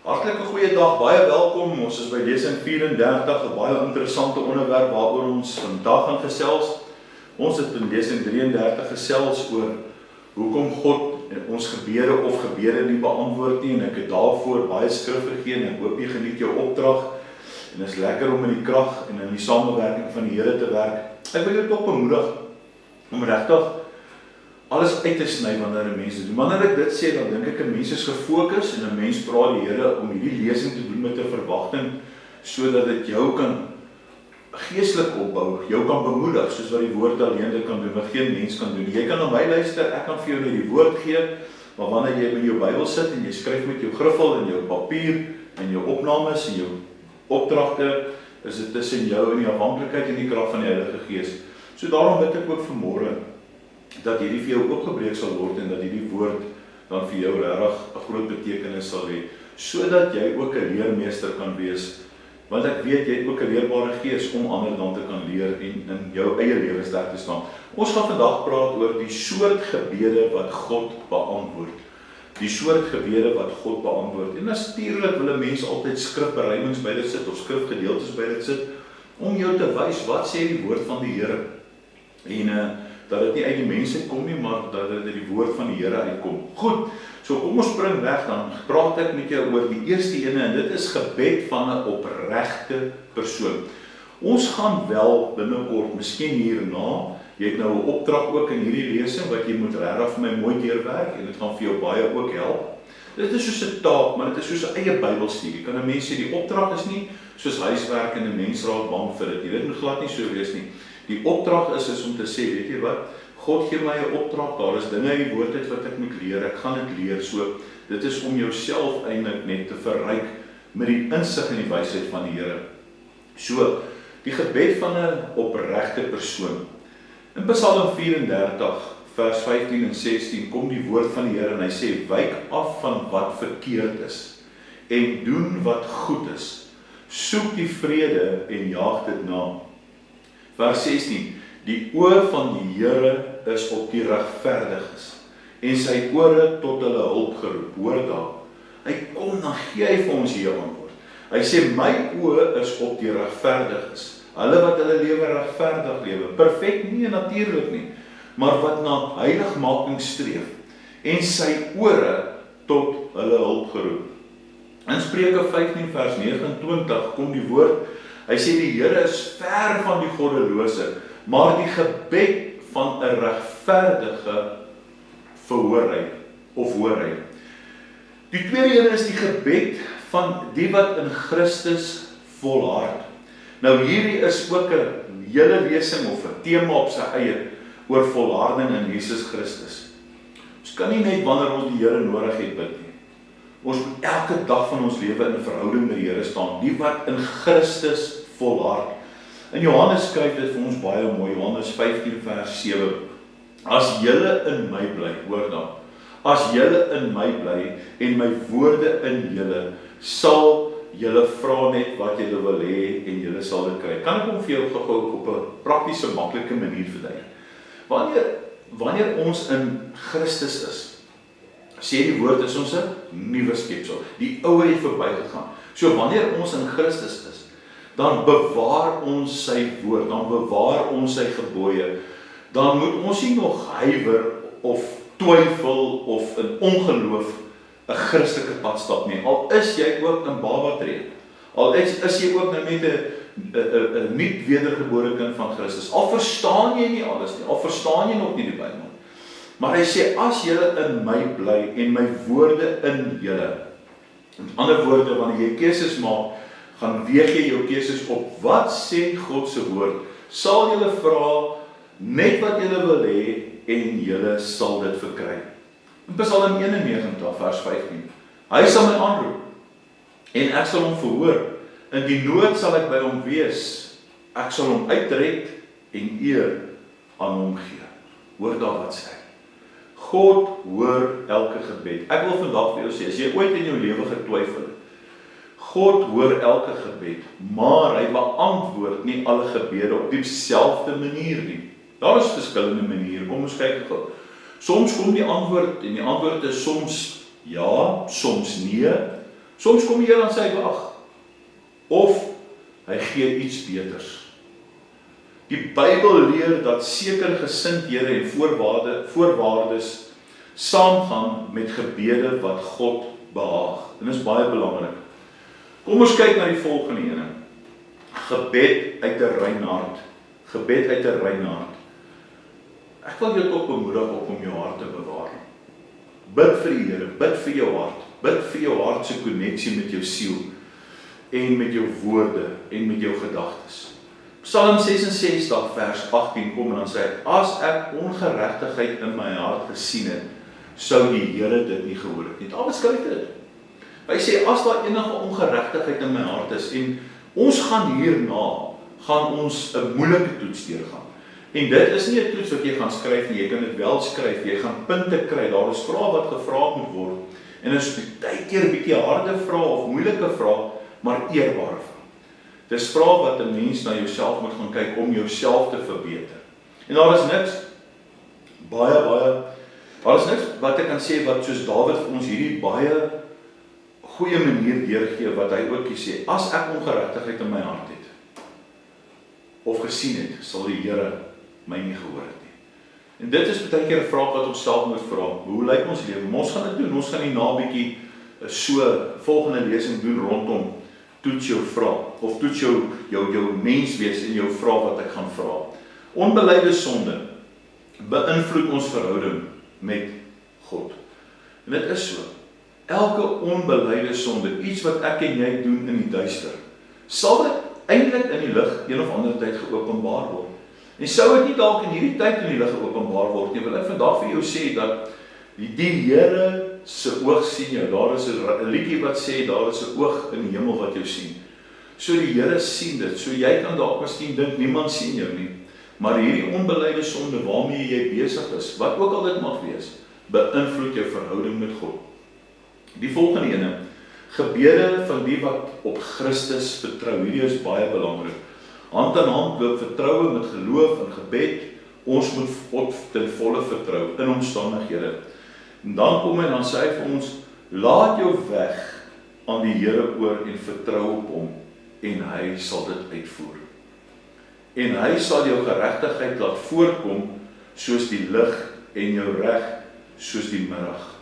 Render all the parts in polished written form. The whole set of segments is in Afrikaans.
Hartlike goeie dag, baie welkom. Ons is by lesing 34, 'n baie interessante onderwerp waaroor ons vandag gaan gesels. Ons het in lesing 33 gesels oor hoekom God ons gebede of gebede nie beantwoord nie, en ek het daarvoor baie skrif gegee en ek hoop jy geniet jou opdrag. En dit is lekker om in die krag en in die samewerking van die Here te werk. Ek wil jou tog bemoedig om regtig alles uit te sny wanneer 'n mens dit doen. Wanneer ek dit sê, dan dink ek 'n mens is gefokus en 'n mens vra die Here om hierdie lesing te doen met 'n verwagting, sodat dit jou kan geestelik opbou, jou kan bemoedig, soos wat die woord alleen dit kan doen, wat geen mens kan doen. Jy kan na my luister, ek kan vir jou net die woord gee, maar wanneer jy met jou Bybel sit en jy skryf met jou griffel en jou papier en jou opnames en jou opdragte, is dit tussen jou en die afhanklikheid en die krag van die Heilige Gees. So daarom bid ek ook vanmôre dat hierdie vir jou oopgebreek sal word en dat hierdie woord dan vir jou regtig 'n groot betekenis sal hê, sodat jy ook 'n leermeester kan wees, want ek weet jy het ook 'n leerbare gees om ander dan te kan leer en in jou eie lewe sterk te staan. Ons gaan vandag praat oor die soort gebede wat God beantwoord. Die soort gebede wat God beantwoord. En natuurlik wil 'n mens altyd skrifbereimings by dit sit of skrifgedeeltes by dit sit om jou te wys wat sê die woord van die Here. En dat dit nie uit die mense kom nie, maar dat dit uit die woord van die Here uitkom. Goed, so kom ons spring weg, dan praat ek met jou oor die eerste ene, en dit is gebed van 'n opregte persoon. Ons gaan wel binnekort, miskien hierna, jy het nou 'n opdrag ook in hierdie lesing, wat jy moet regtig vir my mooi deurwerk, en dit gaan vir jou baie ook help. Dit is soos 'n taak, maar dit is soos 'n eie Bybelstudie. Kan 'n mens sê, die opdrag is nie soos huiswerk en 'n mens raak bang vir dit. Dit moet glad nie so wees nie. Die opdrag is om te sê, weet jy wat, God gee my 'n opdrag, daar is dinge in die woord uit wat ek moet leer, ek gaan dit leer, so dit is om jouself eintlik net te verryk met die insig en die wysheid van die Here. So, die gebed van 'n opregte persoon. In Psalm 34, vers 15 en 16, kom die woord van die Here en hy sê, wyk af van wat verkeerd is, en doen wat goed is, soek die vrede en jaag dit na. Vers 16, die oë van die Here is op die regverdiges, en sy ore tot hulle hulp geroep. Hoor daar, hy kom, dan gee hy vir ons hier antwoord. Hy sê, my oë is op die regverdiges, hulle wat hulle lewe regverdig lewe, perfek nie en natuurlik nie, maar wat na heiligmaking streef, en sy ore tot hulle hulp geroep. In Spreuke 15 vers 29 kom die woord, hy sê die Here is ver van die goddelose, maar die gebed van 'n regverdige verhoor hy, of hoor hy. Die tweede een is die gebed van die wat in Christus volhard. Nou hierdie is ook 'n hele lesing of 'n tema op sy eie oor volharding in Jesus Christus. Ons kan nie net wanneer ons die Here nodig het bid nie. Ons moet elke dag van ons lewe in 'n verhouding met die Here staan, die wat in Christus volhard. En Johannes skryf dit vir ons baie mooi, Johannes 15 vers 7. As julle in my bly, hoor dan, as julle in my bly en my woorde in julle, sal julle vra net wat julle wil hê en julle sal dit kry. Kan ek hom vir jou gou op 'n praktiese, maklike manier verduidelik? Wanneer ons in Christus is, sê die woord, is ons 'n nuwe skepsel. Die ou het verbygegaan. So wanneer ons in Christus is, dan bewaar ons sy woord, dan bewaar ons sy gebooie, dan moet ons nie nog huiwer of twyfel of in ongeloof 'n Christelike pad stap nie. Al is jy ook in babatree, al is jy ook nou net 'n nuut wedergebore kind van Christus, al verstaan jy nie alles nie, al verstaan jy nog nie die Bybel, maar hy sê, as julle in my bly en my woorde in julle, met ander woorde, wanneer jy keuses maak, gaan weeg jy jou keuses op wat sê God se woord, sal julle vra net wat julle wil hê en julle sal dit verkry. In Psalm 91 vers 15, hy sal my aanroep en ek sal hom verhoor, in die nood sal ek by hom wees, ek sal hom uitred en eer aan hom gee. Hoor daar wat sê. God hoor elke gebed. Ek wil vandag vir jou sê, as jy ooit in jou lewe getwyfel het, God hoor elke gebed, maar hy beantwoord nie alle gebede op dieselfde manier nie. Daar is verskillende maniere, kom ons kyk gou. Soms kom die antwoord, en die antwoord is soms ja, soms nee, Soms kom die Here aan sy wag, of hy gee iets beters. Die Bybel leer dat sekere gesindhede en voorwaardes saamgaan met gebede wat God behaag. En dit is baie belangrik. Kom ons kyk na die volgende ene. Gebed uit 'n rein hart. Gebed uit 'n rein hart. Ek wil jou ook bemoedig om jou hart te bewaar. Bid vir die Here, bid vir jou hart. Bid vir jou hart se koneksie met jou siel en met jou woorde en met jou gedagtes. Psalm 66 vers 18 kom en dan sê hy, as ek ongeregtigheid in my hart gesien het, sou die Here dit nie gehoor het nie. Dawid skryf dit. Hy sê, as daar enige ongeregtigheid in my hart is, en ons gaan hierna, gaan ons 'n moeilike toets deurgaan. En dit is nie 'n toets wat jy gaan skryf nie, jy kan dit wel skryf, jy gaan punte kry, daar is vrae wat gevra moet word, en dit is baie keer 'n bietjie harde vrae of moeilike vrae, maar eerbare vrae. Dis vrae wat 'n mens na jouself moet gaan kyk om jouself te verbeter. En daar is niks wat ek kan sê wat soos Dawid vir ons hierdie baie goeie manier deurgee wat hy ook sê, as ek ongeregtigheid in my hart het of gesien het, sal die Here my nie gehoor het nie. En dit is baie keer 'n vraag wat ons self moet vra. Hoe lyk ons lewe? Ons gaan dit doen. Ons gaan hierna 'n bietjie so volgende lesing doen rondom toets jou vraag of toets jou menswees en jou vraag wat ek gaan vra. Onbeleide sonde beïnvloed ons verhouding met God. En dit is so. Elke onbeleide sonde, iets wat ek en jy doen in die duister, sal dit eintlik in die lig een of ander tyd geopenbaar word. En sou dit nie dalk in hierdie tyd in die lig geopenbaar word nie, wil ek vandag vir jou sê dat die Here se oog sien jou. Daar is 'n liedjie wat sê daar is 'n oog in die hemel wat jou sien. So die Here sien dit. So jy kan dalk miskien dink niemand sien jou nie. Maar hierdie onbeleide sonde waarmee jy besig is, wat ook al dit mag wees, beïnvloed jou verhouding met God. Die volgende ene, gebede van die wat op Christus vertrou. Hierdie is baie belangrik. Hand in hand loop vertroue met geloof en gebed. Ons moet God ten volle vertrou in omstandighede. En dan kom hy en dan sê hy vir ons, laat jou weg aan die Here oor en vertrou op hom en hy sal dit uitvoer. En hy sal jou geregtigheid laat voorkom soos die lig en jou reg soos die middag.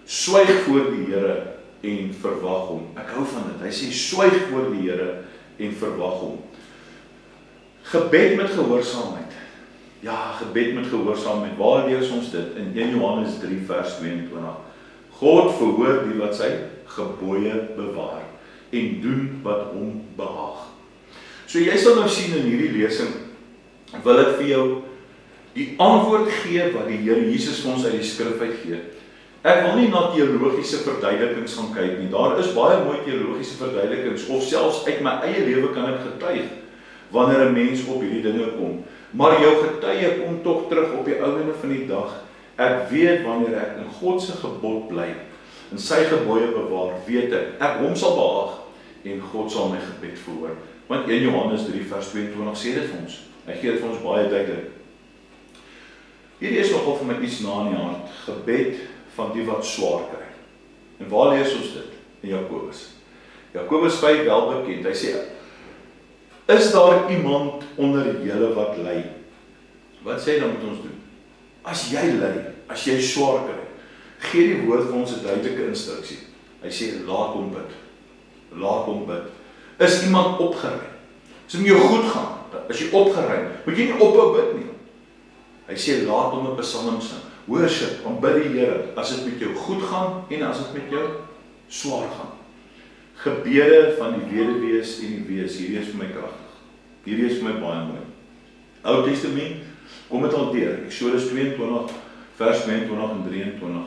Swyg voor die Here en verwag hom. Ek hou van dit. Hy sê swyg voor die Here en verwag hom. Gebed met gehoorsaamheid. Ja, gebed met gehoorsaamheid. Waar lees ons dit? In 1 Johannes 3 vers 22. God verhoor die wat sy gebooie bewaar en doen wat hom behaag. So jy sal nou sien in hierdie lesing, wil ek vir jou die antwoord gee wat die Here Jesus vir ons uit die skrif uit gee. Ek wil nie na teologiese verduidelikings gaan kyk nie. Daar is baie mooi teologiese verduidelikings, of selfs uit my eie lewe kan ek getuig wanneer 'n mens op hierdie dinge kom. Maar jou getuie kom tog terug op die ou ende van die dag. Ek weet wanneer ek in God se gebod bly en sy gebooie bewaar, weet ek hom sal behaag en God sal my gebed verhoor. Want 1 Johannes 3 vers 22 sê dit vir ons. Hy gee dit vir ons baie duidelik. Hierdie is nogal vir my iets na in die hart. Gebed van die wat swaar kry. En waar lees ons dit? In Jakobus. Jakobus 5 wel bekend. Hy sê, is daar iemand onder julle wat ly? Wat sê hy dan moet ons doen? As jy ly, as jy swaar kry, gee die woord vir ons 'n duidelike instruksie. Hy sê, laat hom bid. Laat hom bid. Is iemand opgeruim? As dit met jou goed gaan, as jy opgeruim, moet jy nie ophou bid nie. Hy sê, laat hom 'n psalm sing. Worship, aanbid die Here, as dit met jou goed gaan en as dit met jou swaar gaan. Gebede van die weduwees en die wees, hierdie is vir my kragtig. Hierdie is vir my baie mooi. Ou Testament, kom dit al deur. Eksodus 22 vers 22 en 23.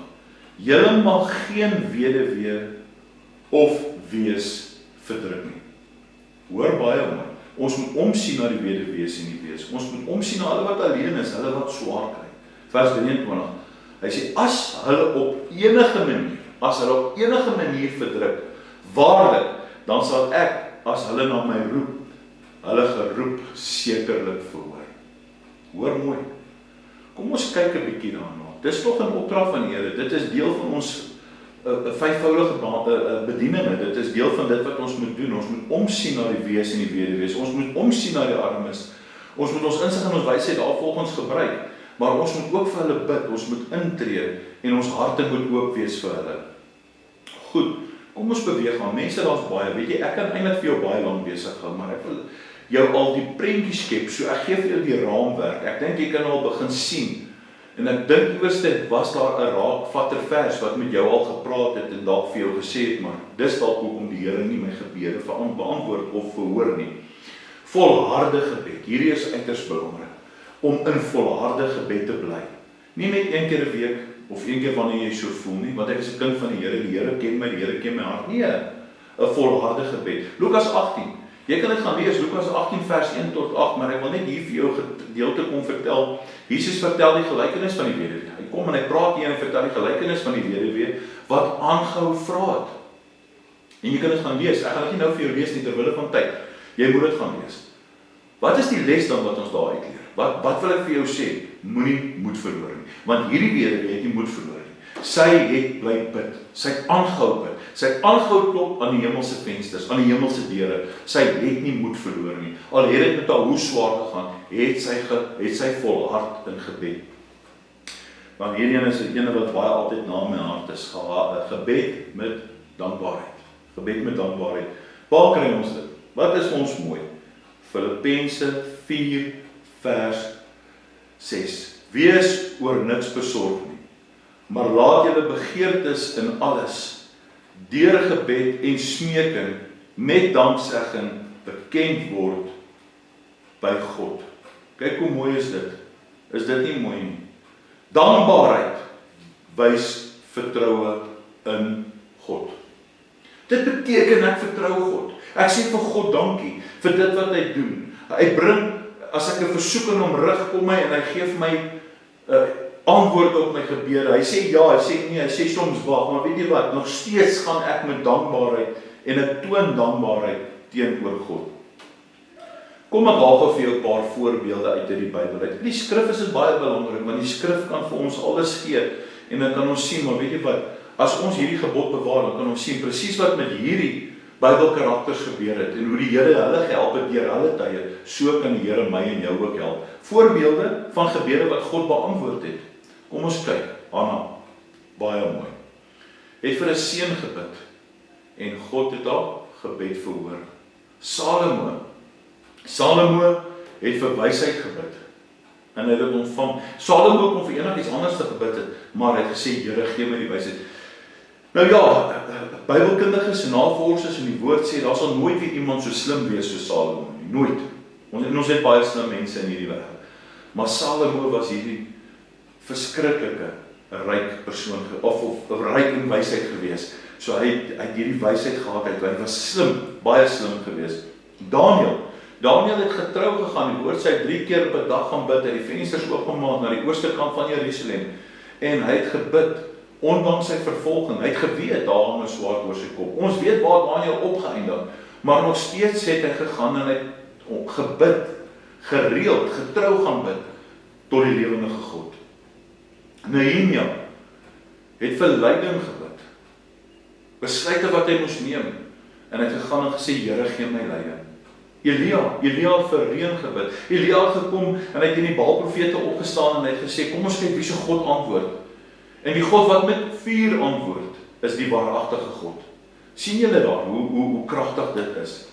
Julle mag geen weduwee of wees verdruk nie. Hoor baie mooi. Ons moet omsien na die weduwees en die wees. Ons moet omsien na hulle wat alleen is, hulle wat swaar kry. Vers 23. Hy sê, as hulle op enige manier verdruk, waarlik, dan sal ek, as hulle na my roep, hulle geroep sekerlik verhoor. Hoor mooi. Kom ons kyk 'n bietjie daarna. Dis tog 'n opdrag van die Here. Dit is deel van 'n vyfvoudige bedieninge. Dit is deel van dit wat ons moet doen. Ons moet omsien na die wees en die weduwees. Ons moet omsien na die armes. Ons moet ons insig en ons wysheid daarvolgens gebruik. Maar ons moet ook vir hulle bid. Ons moet intree en ons harte moet oop wees vir hulle. Goed, kom ons beweeg aan. Mense, daar's baie. Weet jy, ek kan eintlik vir jou baie lank besig hou, maar ek wil jou al die prentjie skep. So ek gee vir jou die raamwerk. Ek dink jy kan al begin sien. En ek dink iewers was daar 'n raakvatter vers wat met jou al gepraat het en dalk vir jou gesê het, maar dis dalk hoekom die Here nie my gebede beantwoord of verhoor nie. Volharde gebed. Hierdie is uiters belangrik om in volharde gebed te bly. Nie net een keer 'n week of een keer wanneer jy so voel nie, want ek is 'n kind van die Here ken my, die Here ken my hart. Nee, 'n volharde gebed. Lukas 18. Jy kan dit gaan lees, Lukas 18 vers 1 tot 8, maar ek wil net hier vir jou gedeelte kom vertel. Jesus vertel die gelykenis van die weduwee. Hy kom en hy praat hier en hy vertel die gelykenis van die weduwee wat aangehou vra het. En jy kan dit gaan lees. Ek gaan dit nie nou vir jou lees nie ter wille van tyd. Jy moet dit gaan lees. Wat is die les dan wat ons daar uitleer? Wat wil ek vir jou sê? Moenie moed verloor nie. Want hierdie weduwee het nie moed verloor nie. Sy het bly bid. Sy het aangehou bid. Sy het aangehou klop aan die hemelse vensters, aan die hemelse deure. Sy het nie moed verloor nie. Al het dit met haar hoe swaar gegaan, het sy volhard in gebed. Want hierdie een is 'n ene wat baie altyd na my hart is. Gebed met dankbaarheid. Gebed met dankbaarheid. Waar kry ons dit? Wat is vir ons mooi? Filippense 4 vers 6. Wees oor niks besorg nie, maar laat julle begeertes in alles deur gebed en smeking met danksegging bekend word by God. Kyk hoe mooi is dit. Is dit nie mooi nie? Dankbaarheid wys vertroue in God. Dit beteken ek vertrou God. Ek sê vir God dankie vir dit wat hy doen. Hy bring, as ek 'n versoek in hom rig, kom hy en hy gee vir my antwoord op my gebede. Hy sê ja, hy sê nee, hy sê soms wag, maar weet jy wat, nog steeds gaan ek met dankbaarheid en ek toon dankbaarheid teenoor God. Kom ek haal vir jou 'n paar voorbeelde uit die Bybel uit. Die skrif is baie belangrik, want die skrif kan vir ons alles gee en dan kan ons sien, maar weet jy wat, as ons hierdie gebod bewaar, dan kan ons sien presies wat met hierdie Bybelkarakters gebeur het en hoe die Here hulle gehelp het deur hulle tye. So kan die Here my en jou ook help. Voorbeelde van gebede wat God beantwoord het. Kom ons kyk. Hanna, baie mooi. Het vir 'n seun gebid en God het haar gebed verhoor. Salomo het vir wysheid gebid en hy het dit ontvang. Salomo kon vir enigiets anders te gebid het, maar hy het gesê, Here, gee my die wysheid. Nou ja, Bybelkundiges en navorsers in die woord sê, daar sal nooit weer iemand so slim wees soos Salomo nie. Nooit. Ons het baie slim mense in hierdie wêreld. Maar Salomo was hierdie verskriklike ryk persoon, of ryk in wysheid gewees. So hy het hierdie wysheid gehad, hy was slim, baie slim gewees. Daniel het getrou gegaan, die woord sê 3 keer per dag gaan bid, hy het die vensters oopgemaak na die ooste kant van Jerusalem, en hy het gebid, ondanks sy vervolging. Hy het geweet, daar hang 'n swaard oor sy kop. Ons weet waar Daniel opgeëindig, maar nog steeds het hy gegaan en hy het gebid, gereeld, getrou gaan bid, tot die lewende God. Nehemia het vir leiding gebid, besluite wat hy moes neem, en hy het gegaan en gesê, Here, gee my leiding. Elia het vir reën gebid. Elia het gekom en hy het in die Baalprofete opgestaan en hy het gesê, kom ons kyk wie se God antwoord. En die God wat met vuur antwoord, is die waaragtige God. Sien julle daar, hoe kragtig dit is?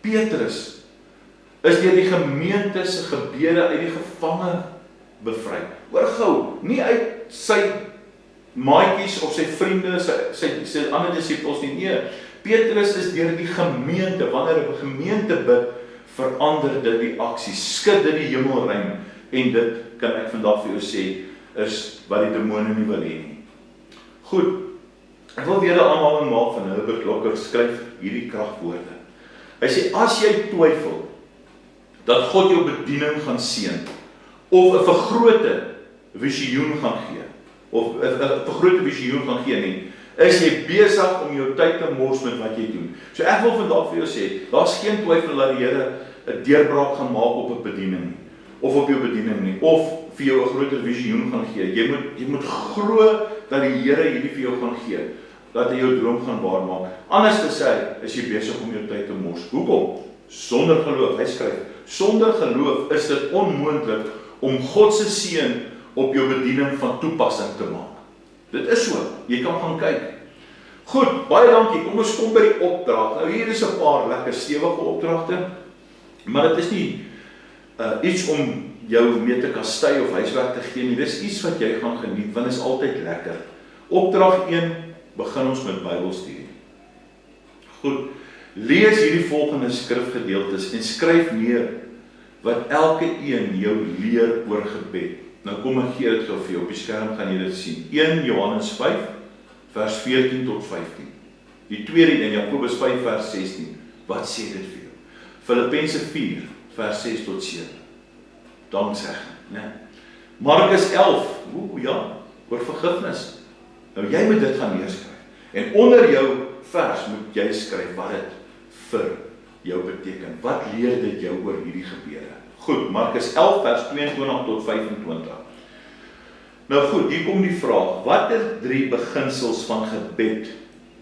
Petrus is deur die gemeente se gebede uit die gevange bevry. Hoor gou, nie uit sy maatjies of sy vriende, sy ander disippels nie. Nee, Petrus is deur die gemeente, wanneer 'n gemeente bid, verander dit die aksie, skud dit die hemelruim, en dit kan ek vandag vir jou sê, is wat die demone nie wil hê nie. Goed, ek wil weer 'n aanhaling maak van Herbert Locker, skryf hierdie kragwoorde. Hy sê, as jy twyfel dat God jou bediening gaan seën, of 'n vergrote visioen gaan gee, of 'n vergrote visioen gaan gee nie, is jy besig om jou tyd te mors met wat jy doen. So ek wil vandag vir jou sê, daar's geen twyfel dat die Here 'n deurbraak gaan maak op 'n bediening nie, of op jou bediening nie, of vir jou 'n groter visioen gaan gee. Jy moet glo dat die Here hierdie vir jou gaan gee. dat hy jou droom gaan waarmaak. Anders te sê, is jy besig om jou tyd te mors. Hoekom? Sonder geloof, hy skryf, sonder geloof is dit onmoontlik om God se seën op jou bediening van toepassing te maak. Dit is so, jy kan gaan kyk. Goed, baie dankie, kom ons kom by die opdrag. Nou hier is 'n paar lekker stewige opdragte, maar dit is nie iets om jou mee te kastei of huiswerk te gee nie. Dis iets wat jy gaan geniet, want is altyd lekker. Opdrag 1, begin ons met Bybelstudie. Goed, lees hierdie volgende skrifgedeeltes en skryf neer wat elke een jou leer oor gebed. Nou kom ek gee dit gou vir jou, op die skerm gaan jy dit sien. 1 Johannes 5, vers 14 tot 15. Die tweede een, Jakobus 5, vers 16. Wat sê dit vir jou? Filippense 4, vers 6 tot 7. Danksegging, né? Markus 11, oor vergifnis. Nou jy moet dit gaan neerskryf. En onder jou vers moet jy skryf wat dit vir jou beteken. Wat leer dit jou oor hierdie gebeure? Goed, Markus 11 vers 22 tot 25. Nou goed, hier kom die vraag, watter 3 beginsels van gebed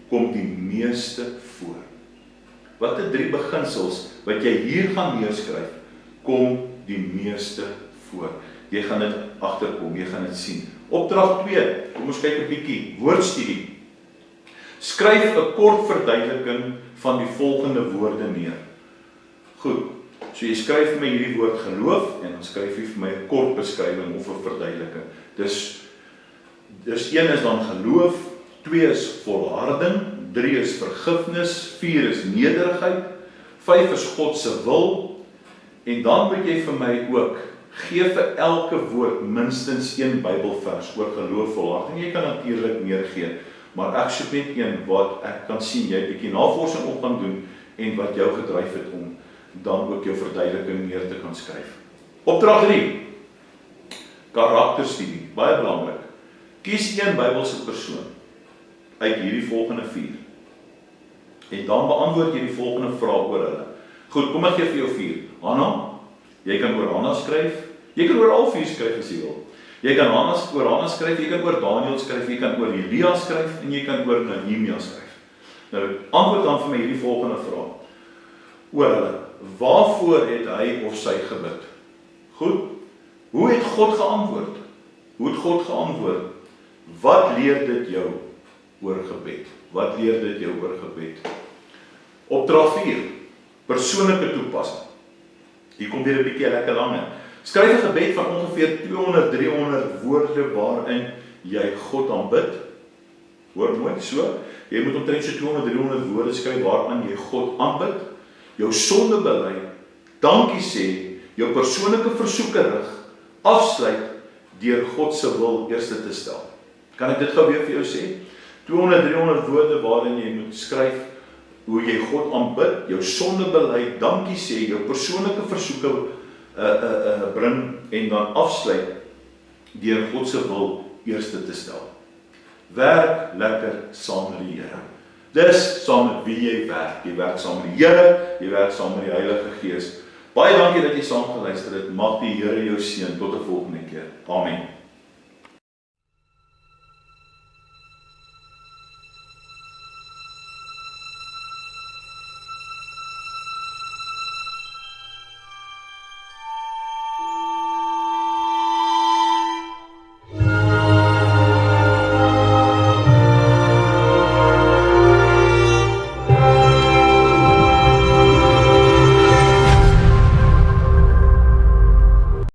kom die meeste voor? Watter 3 beginsels wat jy hier gaan neerskryf, kom die meeste voor? Jy gaan dit agterkom, jy gaan dit sien. Opdrag 2, kom ons kyk 'n bietjie, woordstudie. Skryf 'n kort verduideliking van die volgende woorde neer. Goed, so jy skryf vir my hierdie woord geloof, en dan skryf jy vir my 'n kort beskrywing of 'n verduideliking. Dus 1 is dan geloof, 2 is volharding, 3 is vergifnis, 4 is nederigheid, 5 is God se wil, en dan moet jy vir my ook, gee vir elke woord minstens 1 Bybelvers oor geloof, volharding. Jy kan natuurlik meer gee, maar ek soek net een wat ek kan sien, jy 'n bietjie navorsing op gaan doen, en wat jou gedryf het om dan ook jou verduideliking neer te kan skryf. Opdrag 3, karakterstudie, baie belangrik. Kies 1 Bybelse persoon uit hierdie volgende 4. En dan beantwoord jy die volgende vraag oor hulle. Goed, kom ek gee vir jou 4. Hanna, jy kan oor Hanna skryf. Jy kan oor al 4 skryf as jy wil. Jy kan oor Hanna skryf, jy kan oor Daniel skryf, jy kan oor Elia skryf en jy kan oor Nehemia skryf. Nou, antwoord dan vir my hierdie volgende vraag. Oor hulle, waarvoor het hy of sy gebid? Goed, hoe het God geantwoord? Hoe het God geantwoord? Wat leer dit jou oor gebed? Wat leer dit jou oor gebed? Opdrag 4, persoonlike toepassing. Hier kom weer 'n bietjie lekker lange. Skryf 'n gebed van ongeveer 200-300 woorde waarin jy God aanbid. Hoor mooi, so. Jy moet omtrent so 200-300 woorde skryf waarin jy God aanbid, jou sonde bely, dankie sê, jou persoonlike versoeke rig, afsluit deur God se wil eers te stel. Kan ek dit gou weer vir jou sê? 200-300 woorde waarin jy moet skryf hoe jy God aanbid, jou sonde bely, dankie sê, jou persoonlike versoeke bring en dan afsluit deur God se wil eers te stel. Werk lekker saam met die Here. Dis saam met wie jy werk. Jy werk saam met die Here, jy werk saam met die Heilige Gees. Baie dankie dat jy saam geluister het. Mag die Here jou seën tot 'n volgende keer. Amen.